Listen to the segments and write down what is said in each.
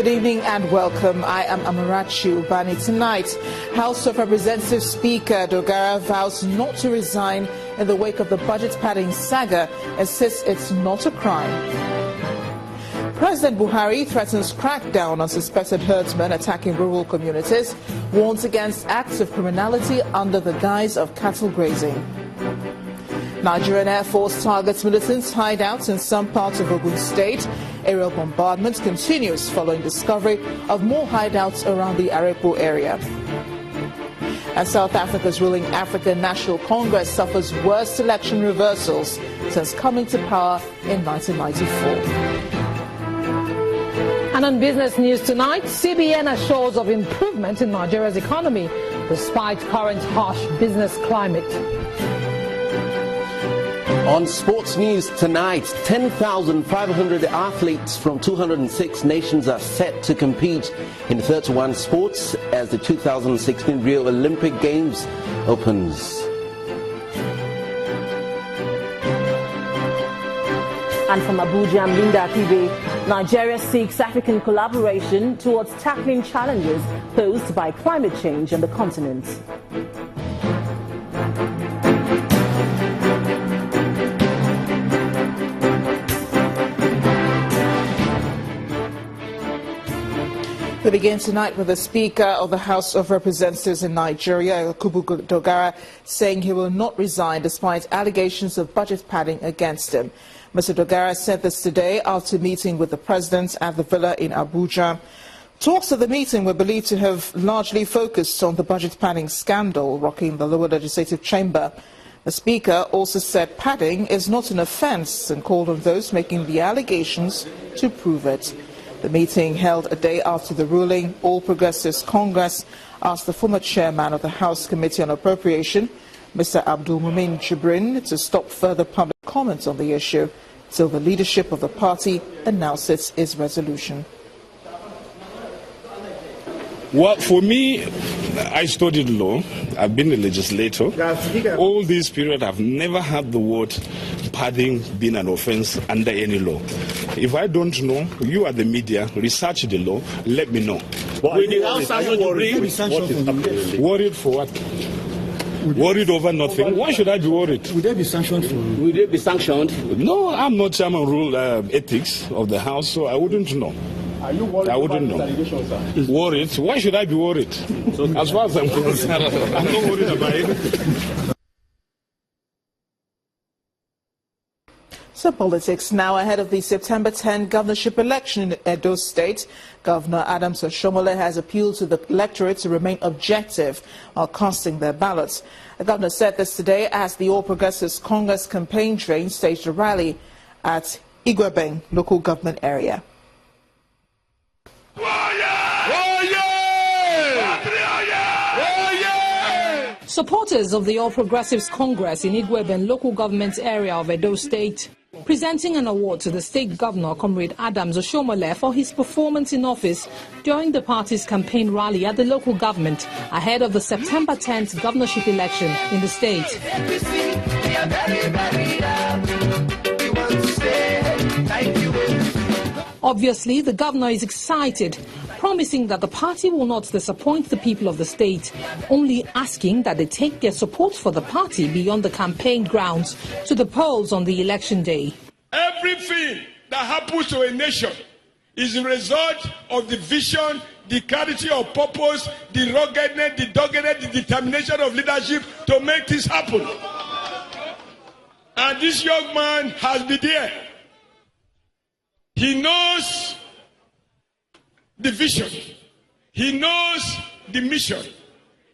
evening and welcome. I am Amarachi Ubani. Tonight, House of Representatives Speaker Dogara vows not to resign in the wake of the budget padding saga and says it's not a crime. President Buhari threatens crackdown on suspected herdsmen attacking rural communities, warns against acts of criminality under the guise of cattle grazing. Nigerian Air Force targets militants' hideouts in some parts of Edo State. Aerial bombardment continues following discovery of more hideouts around the Arepo area. And South Africa's ruling African National Congress suffers worst election reversals since coming to power in 1994. And on business news tonight, CBN assures of improvement in Nigeria's economy despite current harsh business climate. On sports news tonight, 10,500 athletes from 206 nations are set to compete in 31 sports as the 2016 Rio Olympic Games opens. And from Abuja, I'm Linda Akibe. Nigeria seeks African collaboration towards tackling challenges posed by climate change on the continent. We begin tonight with the Speaker of the House of Representatives in Nigeria, Dogara, saying he will not resign despite allegations of budget padding against him. Mr. Dogara said this today after meeting with the President at the villa in Abuja. Talks at the meeting were believed to have largely focused on the budget padding scandal rocking the lower legislative chamber. The Speaker also said padding is not an offence and called on those making the allegations to prove it. The meeting, held a day after the ruling All Progressives Congress, asked the former chairman of the House Committee on Appropriation, Mr. Abdul Mumin Jibrin, to stop further public comments on the issue till the leadership of the party announces its resolution. Well, for me, I studied law. I've been a legislator. All this period, I've never had the word padding being an offence under any law. If I don't know, you are the media, research the law, let me know. Worried for what? Worried over nothing? Why should I be worried? Would they be sanctioned for? Will they be sanctioned? No, I'm not chairman rule ethics of the House, so I wouldn't know. Are you worried? I wouldn't know. Worried? Why should I be worried? As far as I'm concerned, I'm not worried about it. So politics now ahead of the September 10 governorship election in Edo State. Governor Adams Oshiomhole has appealed to the electorate to remain objective while casting their ballots. The governor said this today as the All Progressives Congress campaign train staged a rally at Igwebeng local government area. Supporters of the All Progressives Congress in Igwebeng local government area of Edo State presenting an award to the state governor, Comrade Adams Oshiomhole, for his performance in office during the party's campaign rally at the local government ahead of the September 10th governorship election in the state. Obviously, the governor is excited, promising that the party will not disappoint the people of the state, only asking that they take their support for the party beyond the campaign grounds to the polls on the election day. Everything that happens to a nation is a result of the vision, the clarity of purpose, the ruggedness, the doggedness, the determination of leadership to make this happen. And this young man has been there. He knows the vision. He knows the mission.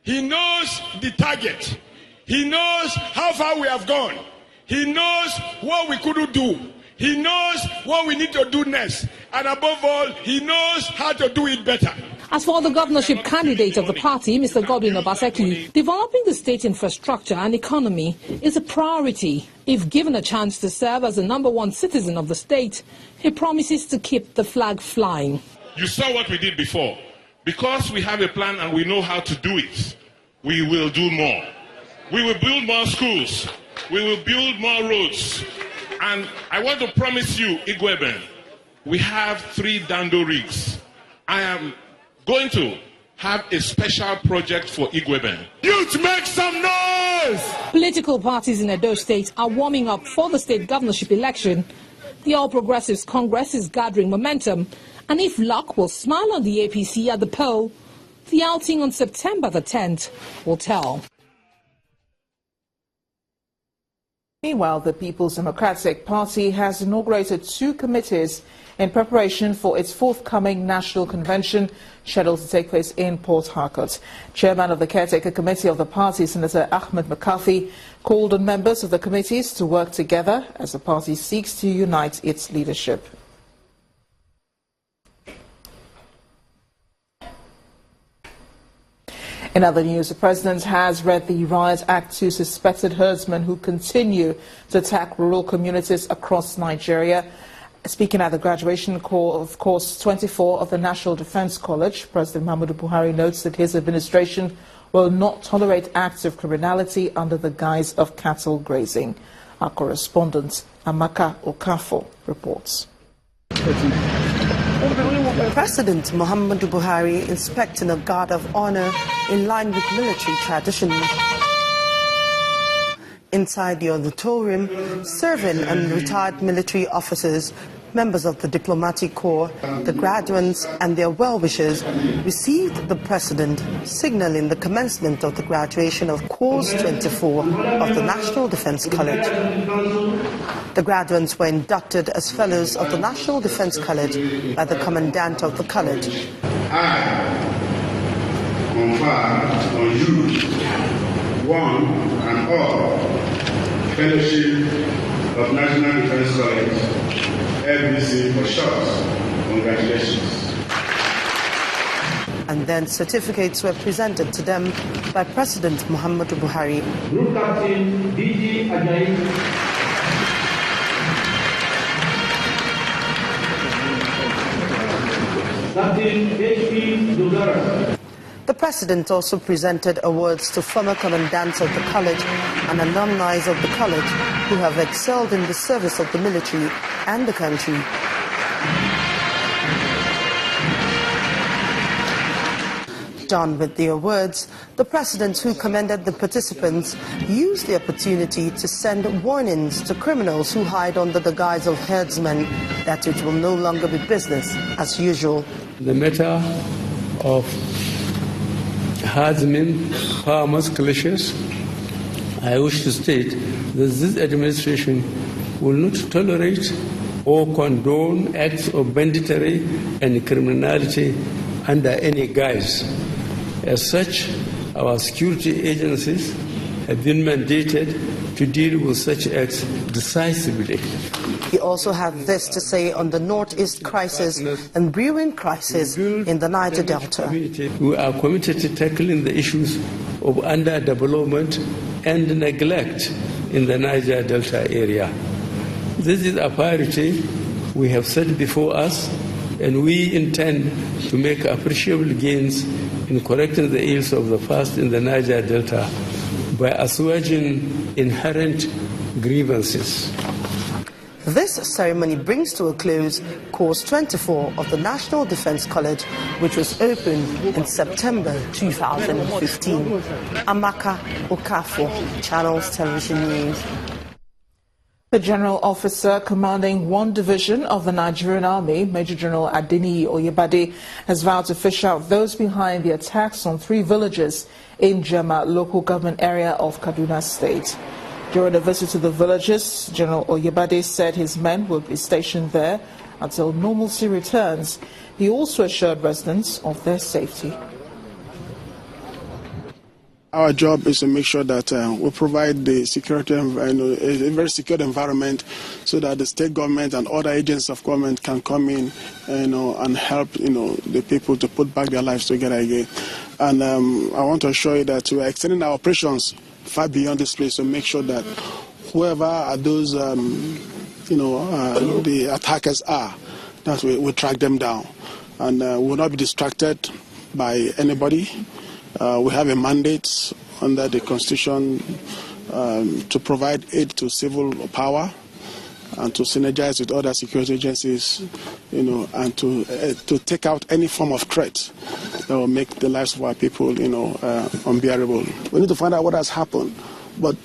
He knows the target. He knows how far we have gone. He knows what we couldn't do. He knows what we need to do next. And above all, he knows how to do it better. As for the governorship candidate of the party, Mr. Godwin Obaseki, developing the state infrastructure and economy is a priority. If given a chance to serve as the #1 citizen of the state, he promises to keep the flag flying. You saw what we did before. Because we have a plan and we know how to do it, we will do more. We will build more schools. We will build more roads. And I want to promise you, Igwebeng, we have 3 Dando rigs. I am going to have a special project for Igweben. Youth, make some noise! Political parties in Edo State are warming up for the state governorship election. The All Progressives Congress is gathering momentum, and if luck will smile on the APC at the poll, the outing on September the 10th will tell. Meanwhile, the People's Democratic Party has inaugurated 2 committees in preparation for its forthcoming national convention scheduled to take place in Port Harcourt. Chairman of the Caretaker Committee of the party, Senator Ahmed McCarthy, called on members of the committees to work together as the party seeks to unite its leadership. In other news, the President has read the Riot Act to suspected herdsmen who continue to attack rural communities across Nigeria. Speaking at the graduation call of Course 24 of the National Defense College, President Muhammadu Buhari notes that his administration will not tolerate acts of criminality under the guise of cattle grazing. Our correspondent, Amaka Okafor, reports. President Muhammadu Buhari inspecting a guard of honor in line with military tradition. Inside the auditorium, serving and retired military officers, members of the diplomatic corps, the graduates and their well-wishers received the president, signaling the commencement of the graduation of Course 24 of the National Defense College. The graduates were inducted as fellows of the National Defense College by the commandant of the college. I confer on you, one and all, Fellowship of National Defense College, FBC for short. Congratulations. And then certificates were presented to them by President Muhammadu Buhari. Group Captain DG Ajayi. Captain HP Dogara. The president also presented awards to former commandants of the college and alumni of the college who have excelled in the service of the military and the country. Done with the awards, the president, who commended the participants, used the opportunity to send warnings to criminals who hide under the guise of herdsmen that it will no longer be business as usual. The matter of herdsmen, farmers, clashes, I wish to state that this administration will not tolerate or condone acts of banditry and criminality under any guise. As such, our security agencies have been mandated to deal with such acts decisively. He also had this to say on the Northeast crisis and brewing crisis in the Niger Delta. We are committed to tackling the issues of underdevelopment and neglect in the Niger Delta area. This is a priority we have set before us, and we intend to make appreciable gains in correcting the ills of the past in the Niger Delta by assuaging inherent grievances. This ceremony brings to a close Course 24 of the National Defense College, which was opened in September 2015. Amaka Okafor, Channels Television News. The General Officer commanding one division of the Nigerian Army, Major General Adeniyi Oyebade, has vowed to fish out those behind the attacks on 3 villages in Jema local government area of Kaduna State. During a visit to the villages, General Oyebade said his men will be stationed there until normalcy returns. He also assured residents of their safety. Our job is to make sure that we provide the security, a very secure environment, so that the state government and other agents of government can come in, and help, the people to put back their lives together again. And I want to assure you that we are extending our operations far beyond this place to make sure that whoever are those, the attackers are, that we track them down, and we will not be distracted by anybody. We have a mandate under the Constitution to provide aid to civil power, and to synergize with other security agencies, and to take out any form of threat that will make the lives of our people, unbearable. We need to find out what has happened, but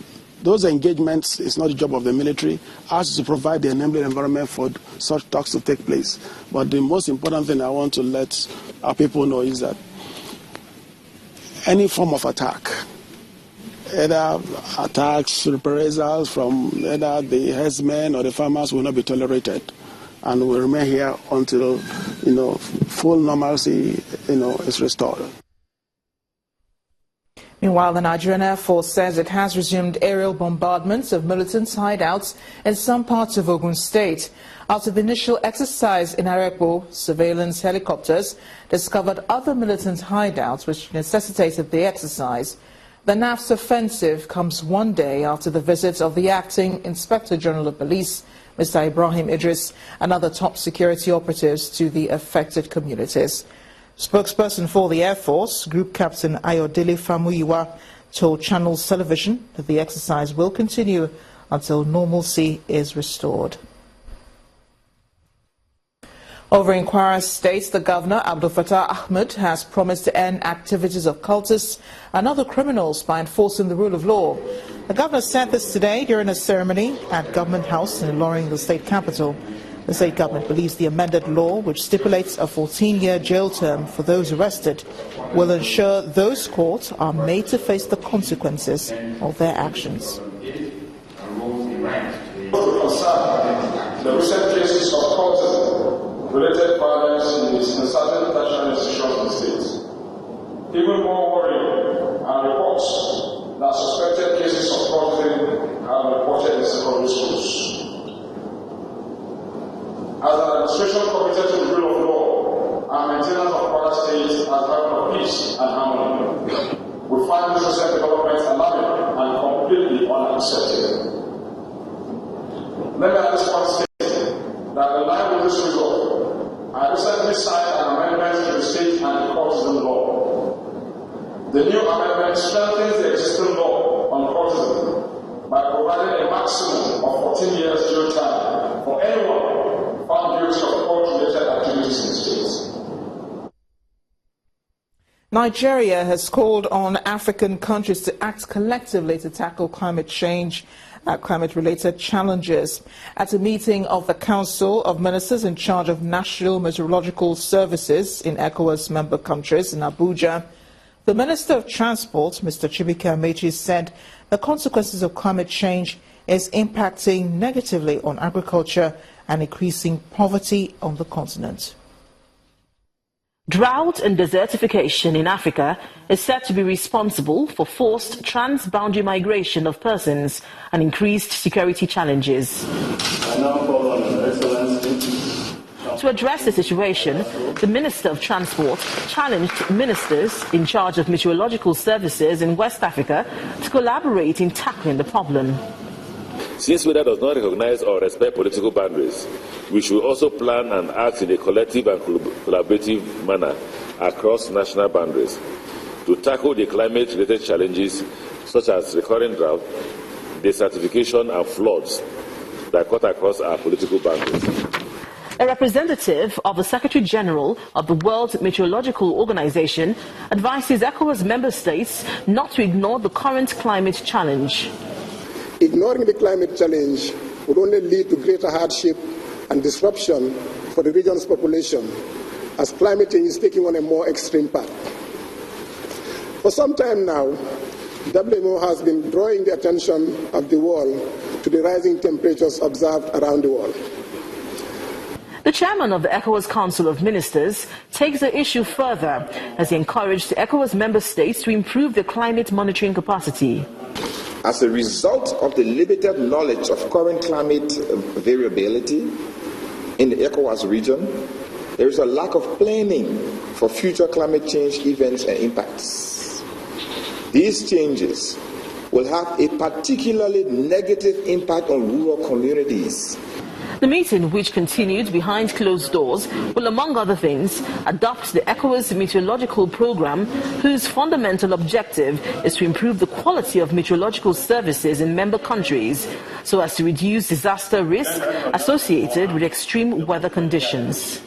those engagements is not the job of the military. Ours is to provide the enabling environment for such talks to take place. But the most important thing I want to let our people know is that any form of attack, either attacks, reprisals from either the herdsmen or the farmers, will not be tolerated, and will remain here until full normalcy is restored. Meanwhile, the Nigerian Air Force says it has resumed aerial bombardments of militant hideouts in some parts of Ogun State. After the initial exercise in Arepo, surveillance helicopters discovered other militant hideouts which necessitated the exercise. The NAF's offensive comes one day after the visit of the acting Inspector General of Police, Mr. Ibrahim Idris, and other top security operatives to the affected communities. Spokesperson for the Air Force, Group Captain Ayodele Famuyiwa, told Channels Television that the exercise will continue until normalcy is restored. Over in Kwara State, the governor, Abdul Fattah Ahmed, has promised to end activities of cultists and other criminals by enforcing the rule of law. The governor said this today during a ceremony at Government House in Ilorin, the state capital. The state government believes the amended law, which stipulates a 14-year jail term for those arrested, will ensure those caught are made to face the consequences of their actions. The recent cases of cultism-related violence in certain tertiary institutions in the state. Even more worrying are reports that suspected cases of cultism are reported in secondary schools. As an administration committed to the rule of law and maintenance of Kwara State as a matter of peace and harmony, we find this recent development alarming and completely unacceptable. Let me at this point state that in line with this result, I recently signed an amendment to the state anti-cultism law. The new amendment strengthens the existing law on cultism by providing a maximum of 14 years jail time for anyone found guilty of cult-related activities in the state. Nigeria has called on African countries to act collectively to tackle climate change, climate-related challenges. At a meeting of the Council of Ministers in charge of National Meteorological Services in ECOWAS member countries in Abuja, the Minister of Transport, Mr. Chibike Amechi, said the consequences of climate change is impacting negatively on agriculture and increasing poverty on the continent. Drought and desertification in Africa is said to be responsible for forced trans-boundary migration of persons and increased security challenges. To address the situation, the Minister of Transport challenged ministers in charge of meteorological services in West Africa to collaborate in tackling the problem. Since weather does not recognize or respect political boundaries, we should also plan and act in a collective and collaborative manner across national boundaries to tackle the climate-related challenges such as recurring drought, desertification and floods that cut across our political boundaries. A representative of the Secretary General of the World Meteorological Organization advises ECOWAS member states not to ignore the current climate challenge. Ignoring the climate challenge would only lead to greater hardship and disruption for the region's population, as climate change is taking on a more extreme path. For some time now, WMO has been drawing the attention of the world to the rising temperatures observed around the world. The chairman of the ECOWAS Council of Ministers takes the issue further as he encouraged the ECOWAS member states to improve their climate monitoring capacity. As a result of the limited knowledge of current climate variability in the ECOWAS region, there is a lack of planning for future climate change events and impacts. These changes will have a particularly negative impact on rural communities. The meeting, which continued behind closed doors, will, among other things, adopt the ECOWAS meteorological program, whose fundamental objective is to improve the quality of meteorological services in member countries so as to reduce disaster risk associated with extreme weather conditions.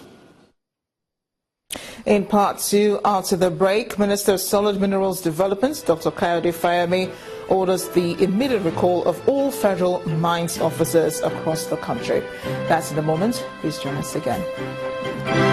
In part two, after the break, Minister of Solid Minerals Development, Dr. Kayode Fayemi, orders the immediate recall of all federal mines officers across the country. That's in a moment. Please join us again.